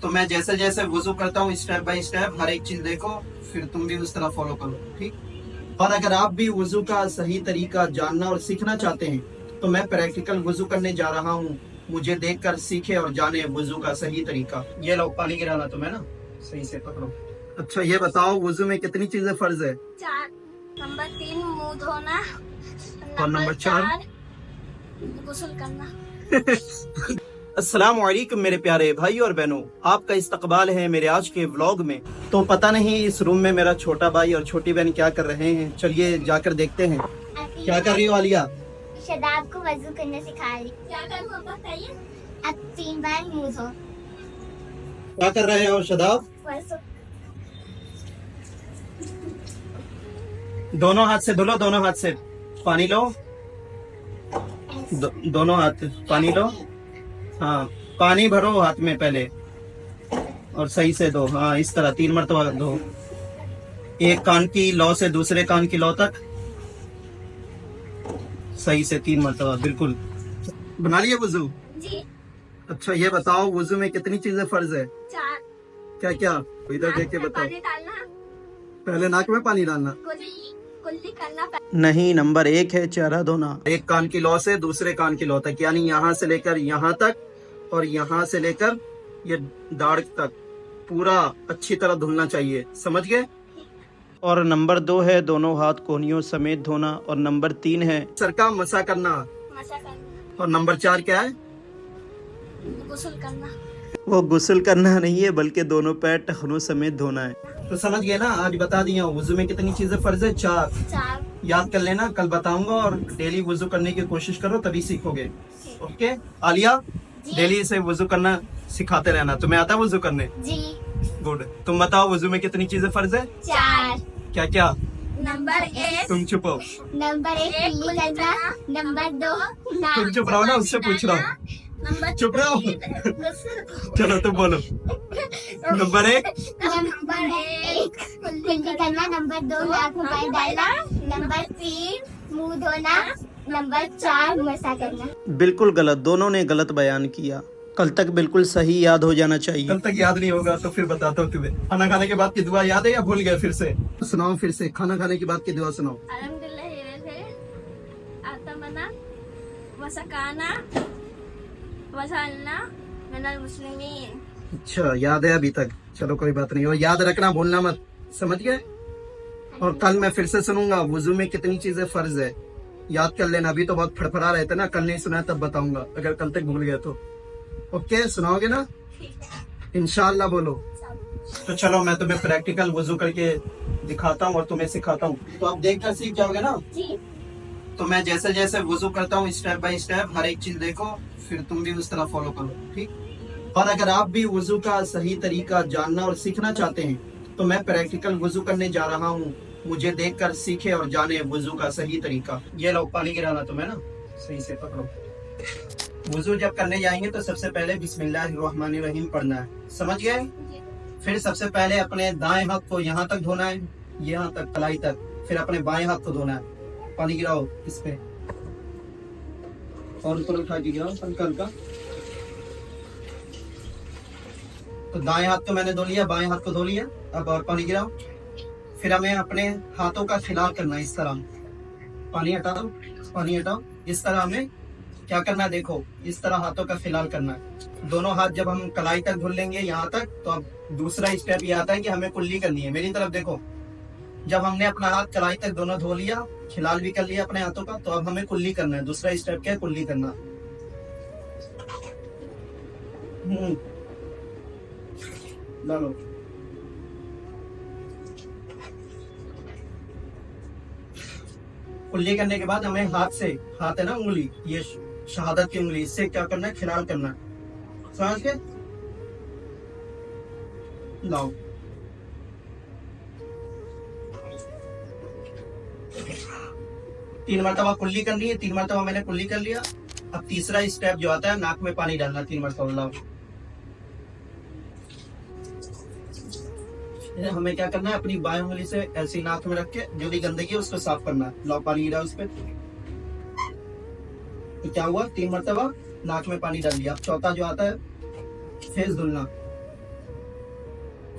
तो मैं जैसे जैसे वुजू करता हूँ स्टेप बाय स्टेप हर एक चीज देखो, फिर तुम भी उस तरह फॉलो करो, ठीक। और अगर आप भी वुजू का सही तरीका जानना और सीखना चाहते हैं तो मैं प्रैक्टिकल वुजू करने जा रहा हूँ। मुझे देखकर सीखे और जाने वुजू का सही तरीका। ये लो पानी गिराना तुम्हें ना, सही से पकड़ो। अच्छा ये बताओ वुजू में कितनी चीजें फर्ज है? 4। नंबर 3 मुंह धोना। और नंबर 4 गुस्ल करना। अस्सलाम वालेकुम मेरे प्यारे भाई और बहनों, आपका इस्तकबाल है मेरे आज के व्लॉग में। तो पता नहीं इस रूम में मेरा छोटा भाई और छोटी बहन क्या कर रहे हैं, चलिए जाकर देखते हैं। क्या कर रही हो आलिया? शदाब को वजू करना सिखा रही। क्या करूँ बताइए? अब 3 बार मुंह धो। क्या कर रहे हो शदाब? वजू। दोनों हाथ से धुलो, दोनों हाथ से पानी लो। दोनों हाथ पानी लो। हाँ पानी भरो हाथ में पहले और सही से दो। हाँ इस तरह 3 मरतबा दो, एक कान की लौ से दूसरे कान की लौ तक सही से 3 मरतबा। बिल्कुल बना लिया वुजू? जी। अच्छा ये बताओ वुजू में कितनी चीजें फर्ज है? 4। क्या क्या? इधर देख के बताओ। पानी डालना। पहले नाक में पानी डालना। कुल्ली करना। नहीं, नंबर 1 है चेहरा धोना। एक कान की लौ से दूसरे कान की लौ तक, यानी यहाँ से लेकर यहाँ तक और यहाँ से लेकर ये दाढ़ तक पूरा अच्छी तरह धुलना चाहिए, समझ गए? और नंबर 2 है दोनों हाथ कोहनियों समेत धोना। और नंबर 3 है सर का मसा करना। मसा करना। और नंबर 4 क्या है? गुस्ल करना। वो गुस्ल करना नहीं है, बल्कि दोनों पैर टखनों समेत धोना है। तो समझ गए ना, आज बता दिया वुजू में कितनी चीजें फर्ज है? 4। याद कर लेना, कल बताऊंगा और डेली वुजू करने की कोशिश करो तभी सीखोगे। ओके आलिया, डेली से वुजू करना सिखाते रहना। तुम्हें आता है वुजू करने? जी। गुड। तुम बताओ वुजू में कितनी चीजें फर्ज है? 4। क्या क्या? नंबर 1। तुम चुप हो। नंबर 1 कुल्ली करना। नंबर 2 तुम चुप रहो ना, उससे पूछ रहा हूँ। नंबर चुप रहो। चलो तुम बोलो। नंबर 1 कुल्ली करना। नंबर 2 नाक में पानी डालना। नंबर 3 मुंह धोना। नंबर 4 मसा करना। बिल्कुल गलत, दोनों ने गलत बयान किया। कल तक बिल्कुल सही याद हो जाना चाहिए। कल तक याद नहीं होगा तो फिर बताता हूँ तुम्हें। खाना खाने के बाद की दुआ याद है या भूल गए? फिर से सुनाओ, फिर से खाना खाने के बाद की दुआ सुनाओ। आतमना वसकाना वसलना मिनल मुस्लिमीन। अच्छा याद है अभी तक, चलो कोई बात नहीं। और याद रखना, भूलना मत, समझ गए? और कल मैं फिर से सुनूंगा वुजू में कितनी चीजें फर्ज है, याद कर लेना। अभी तो बहुत फड़फड़ा रहे थे ना, कल नहीं सुना तब बताऊंगा, अगर कल तक भूल गए तो। ओके सुनाओगे ना? इंशाल्लाह बोलो। तो चलो मैं तुम्हें प्रैक्टिकल वुजू करके दिखाता हूँ और तुम्हें सिखाता हूँ, तो आप देख कर सीख जाओगे ना। जी। तो मैं जैसे जैसे वुजू करता हूँ स्टेप बाय स्टेप हर एक चीज देखो, फिर तुम भी उस तरह फॉलो करो, ठीक। और अगर आप भी वुजू का सही तरीका जानना और सीखना चाहते हैं तो मैं प्रैक्टिकल वुजू करने जा रहा हूँ। मुझे देखकर सीखे और जाने वुजू का सही तरीका। ये लो पानी गिराना तुम्हें ना, सही से पकड़ो। वुजू जब करने जाएंगे तो सबसे पहले बिस्मिल्लाहिर्रहमानिर्रहीम पढ़ना है, समझ गए? फिर सबसे पहले अपने दाएं हाथ को यहाँ तक धोना है, यहाँ तक कलाई तक। फिर अपने बाएं हाथ को धोना है। पानी गिराओ इस पे और ऊपर उठा के गिराओ हल्का हल्का। तो दाएं हाथ को मैंने धो लिया, बाएं हाथ को धो लिया। अब और पानी गिराओ। फिर हमें अपने हाथों का खिलाल करना है इस तरह। पानी हटाओ, पानी हटाओ। इस तरह हमें क्या करना है, देखो इस तरह हाथों का खिलाल करना है। दोनों हाथ जब हम कलाई तक धुल लेंगे यहाँ तक, तो अब दूसरा स्टेप ये आता है कि हमें कुल्ली करनी है। मेरी तरफ देखो, जब हमने अपना हाथ कलाई तक दोनों धो लिया, खिलाल भी कर लिया अपने हाथों का, तो अब हमें कुल्ली करना है। दूसरा स्टेप क्या है? कुल्ली करना। लो कुल्ली करने के बाद हमें हाथ से, हाथ है ना उंगली, ये शहादत की उंगली, इससे क्या करना है? खिलाल करना है, समझ के? लाओ। तीन मरतबा कुल्ली करनी है। 3 मरतबा मैंने कुल्ली कर लिया। अब तीसरा स्टेप जो आता है, नाक में पानी डालना 3 मरतबा। लाओ। हमें क्या करना है? अपनी बाएं उंगली से ऐसी नाक में रख के जो भी गंदगी है उसको साफ करना है। लाओ पानी गिरा उस पे। तो क्या हुआ? 3 मरतबा नाक में पानी डाल दिया। अब चौथा जो आता है फेस धुलना।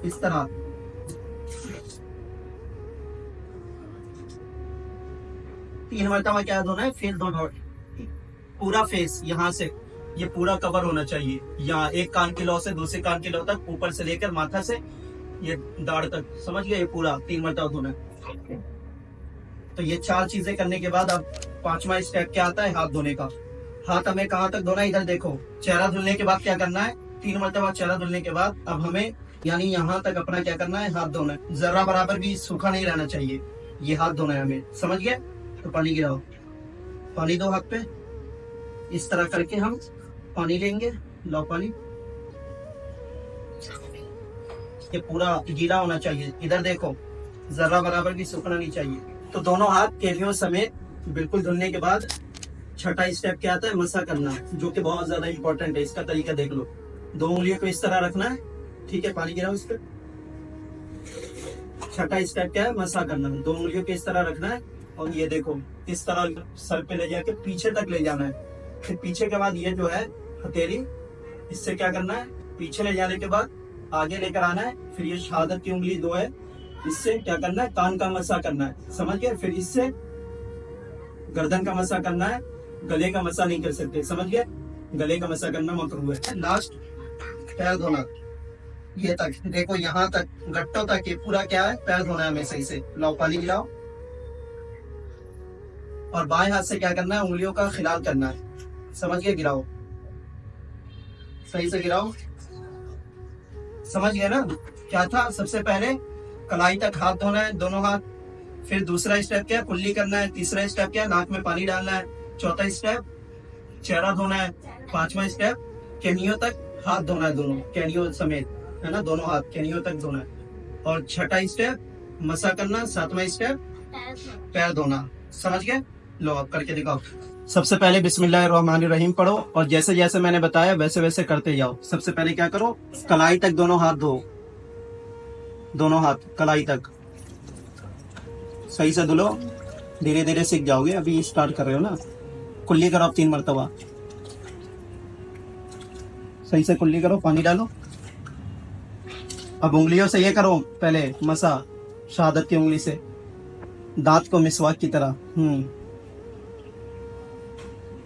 इस तरह। तीन मरतबा क्या धोना है, फेस धोना, पूरा फेस, यहाँ से ये पूरा कवर होना चाहिए, यहाँ एक कान की लौ से दूसरे कान की लौ तक, ऊपर से लेकर माथा से ये दाढ़ तक, समझ गए, ये पूरा 3 मरतबा धोना है। तो ये 4 चीजें करने के बाद अब 5वां स्टेप क्या आता है, हाथ धोने का। हाथ हमें कहाँ तक धोना है, इधर देखो। चेहरा धुलने के बाद क्या करना है, 3 मरतबा चेहरा धुलने के बाद अब हमें यानी यहाँ तक अपना क्या करना है, हाथ धोना है। जरा बराबर भी सूखा नहीं रहना चाहिए, ये हाथ धोना है हमें, समझ गए। तो पानी गिराओ, पानी दो हाथ पे, इस तरह करके हम पानी लेंगे। लो पानी, ये पूरा गीला होना चाहिए, इधर देखो, जरा बराबर भी सूखना नहीं चाहिए। तो दोनों हाथ केलियों समेत बिल्कुल धुलने के बाद छठा स्टेप क्या आता है, मसा करना, जो कि बहुत ज्यादा इंपॉर्टेंट है। इसका तरीका देख लो, 2 उंगलियों को इस तरह रखना है, ठीक है, पानी गिराओ इस पे। छठा स्टेप क्या है, मसा करना, 2 उंगलियों को इस तरह रखना है और ये देखो इस तरह सर पे ले जाके पीछे तक ले जाना है। फिर पीछे के बाद ये जो है हथेली, इससे क्या करना है, पीछे ले जाने के बाद आगे लेकर आना है। फिर ये शहादत की उंगली 2 है, इससे क्या करना है, कान का मसा करना है, समझ गए। फिर इससे गर्दन का मसा करना है, गले का मसा नहीं कर सकते, समझ गए, गले का मसा करना मकरूह है। लास्ट पैर धोना, ये तक देखो, यहाँ तक गट्टों तक ये पूरा क्या है, पैर धोना है हमें सही से। लाओ पानी गिराओ और बाएं हाथ से क्या करना है, उंगलियों का खिलाल करना है, समझ गए, गिराओ, सही से गिराओ, समझ गए ना। क्या था, सबसे पहले कलाई तक हाथ धोना है, दोनों हाथ। फिर दूसरा स्टेप क्या है, कुल्ली करना है। तीसरा स्टेप क्या है, नाक में पानी डालना है। चौथा स्टेप चेहरा धोना है। 5वां स्टेप केनियों तक हाथ धोना है, दोनों केनियों समेत, है ना, दोनों हाथ केनियों तक धोना है। और छठा स्टेप मसा करना। 7वां स्टेप पैर धोना, समझ गए। लो आप करके दिखाओ। सबसे पहले बिस्मिल्लाहिर्रहमानिर्रहीम पढ़ो और जैसे जैसे मैंने बताया वैसे वैसे करते जाओ। सबसे पहले क्या करो, कलाई तक दोनों हाथ धो, दोनों हाथ कलाई तक सही से धुलो। धीरे धीरे सीख जाओगे, अभी स्टार्ट कर रहे हो ना। कुल्ली करो आप 3 मरतबा, सही से कुल्ली करो, पानी डालो। अब उंगलियों से ये करो, पहले मसा शहादत की उंगली से, दांत को मिसवाक की तरह।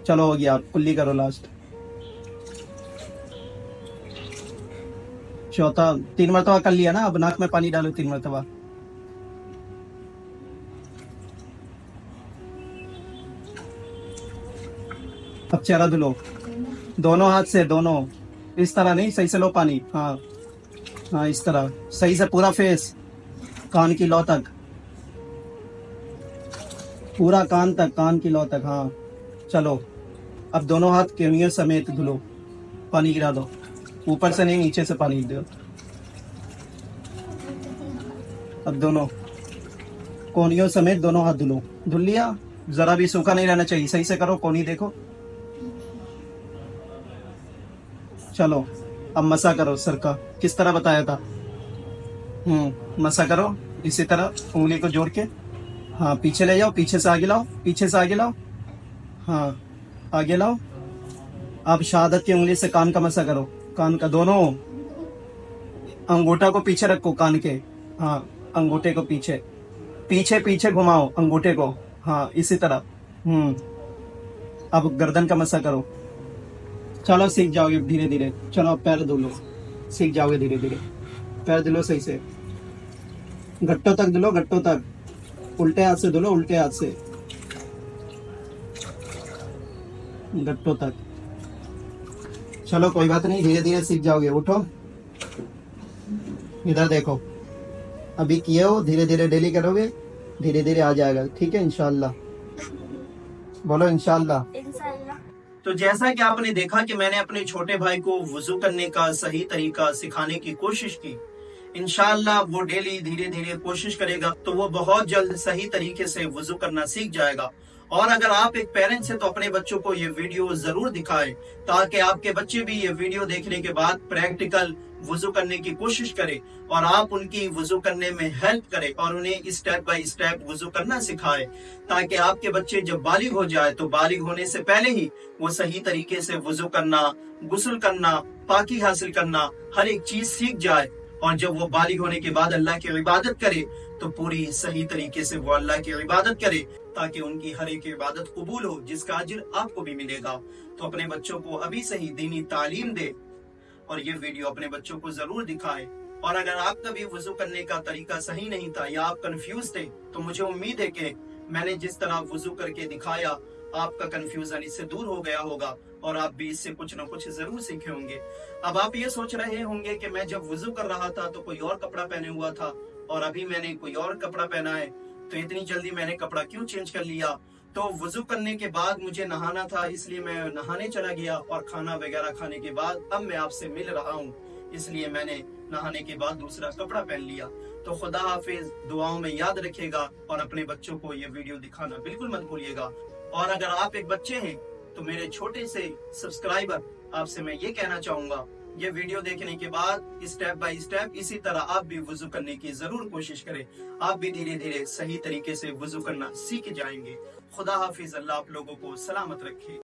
चलो हो गया, आप कुल्ली करो लास्ट। चौथा 3 मरतबा कर लिया ना, अब नाक में पानी डालो 3 मरतबा। अब चेहरा धुलो, दोनों हाथ से, दोनों, इस तरह नहीं, सही से लो पानी, हाँ हाँ, इस तरह सही से पूरा फेस, कान की लौ तक, पूरा कान तक, कान की लौ तक, हाँ। चलो अब दोनों हाथ केनियों समेत धुलो, पानी गिरा दो, ऊपर से नहीं, नीचे से पानी दो। अब दोनों कोनियों समेत दोनों हाथ धुलो। धुल लिया, जरा भी सूखा नहीं रहना चाहिए, सही से करो, कोनी देखो। चलो अब मसा करो सर का, किस तरह बताया था। मसा करो इसी तरह, उंगली को जोड़ के, हाँ पीछे ले जाओ, पीछे से आगे लाओ, पीछे से आगे लाओ, हाँ आगे लाओ। अब शहादत की उंगली से कान का मसा करो, कान का, दोनों अंगूठा को पीछे रखो कान के, हाँ अंगूठे को पीछे, पीछे पीछे घुमाओ अंगूठे को, हाँ इसी तरह। अब गर्दन का मसा करो। चलो सीख जाओगे धीरे धीरे। चलो अब पैर धुलो, सीख जाओगे धीरे धीरे। पैर धुलो सही से, घट्टों तक धुलो, घट्टों तक, उल्टे हाथ से धुलो, उल्टे हाथ से, घट्टों तक। चलो कोई बात नहीं, धीरे धीरे सीख जाओगे। उठो, इधर देखो, अभी किए हो, धीरे धीरे डेली करोगे, धीरे धीरे आ जाएगा, ठीक है इंशाल्लाह। बोलो इंशाल्लाह। तो जैसा कि आपने देखा कि मैंने अपने छोटे भाई को वुजू करने का सही तरीका सिखाने की कोशिश की, इंशाअल्लाह वो डेली धीरे धीरे कोशिश करेगा तो वो बहुत जल्द सही तरीके से वुजू करना सीख जाएगा। और अगर आप एक पेरेंट्स हैं तो अपने बच्चों को ये वीडियो जरूर दिखाएं ताकि आपके बच्चे भी ये वीडियो देखने के बाद प्रैक्टिकल वुजू करने की कोशिश करें और आप उनकी वुजू करने में हेल्प करें और उन्हें स्टेप बाय स्टेप वुजू करना सिखाएं ताकि आपके बच्चे जब बालिग हो जाए तो बालिग होने से पहले ही वो सही तरीके से वुजू करना, गुस्ल करना, पाकी हासिल करना, हर एक चीज सीख जाए और जब वो बालिग होने के बाद अल्लाह की इबादत करे तो पूरी सही तरीके से वो अल्लाह की इबादत करे, ताकि उनकी हर एक इबादत कबूल हो, जिसका अजर आपको भी मिलेगा। तो अपने बच्चों को अभी से ही दीनी तालीम दे और ये वीडियो अपने बच्चों को जरूर दिखाए। और अगर आपका भी वजू करने का तरीका सही नहीं था या आप कंफ्यूज थे, तो मुझे उम्मीद है कि मैंने जिस तरह वजू करके दिखाया आपका कंफ्यूजन इससे दूर हो गया होगा और आप भी इससे कुछ ना कुछ जरूर सीखे होंगे। अब आप ये सोच रहे होंगे कि मैं जब वजू कर रहा था तो कोई और कपड़ा पहने हुआ था और अभी मैंने कोई और कपड़ा पहना है, तो इतनी जल्दी मैंने कपड़ा क्यों चेंज कर लिया। तो वजू करने के बाद मुझे नहाना था, इसलिए मैं नहाने चला गया और खाना वगैरह खाने के बाद अब मैं आपसे मिल रहा हूँ, इसलिए मैंने नहाने के बाद दूसरा कपड़ा पहन लिया। तो खुदा हाफिज, दुआओं में याद रखिएगा और अपने बच्चों को ये वीडियो दिखाना बिल्कुल मत भूलिएगा। और अगर आप एक बच्चे हैं तो मेरे छोटे से सब्सक्राइबर, आपसे मैं ये कहना चाहूंगा, ये वीडियो देखने के बाद स्टेप बाय स्टेप इसी तरह आप भी वजू करने की जरूर कोशिश करें। आप भी धीरे धीरे सही तरीके से वजू करना सीख जाएंगे। खुदा हाफिज, अल्लाह आप लोगों को सलामत रखे।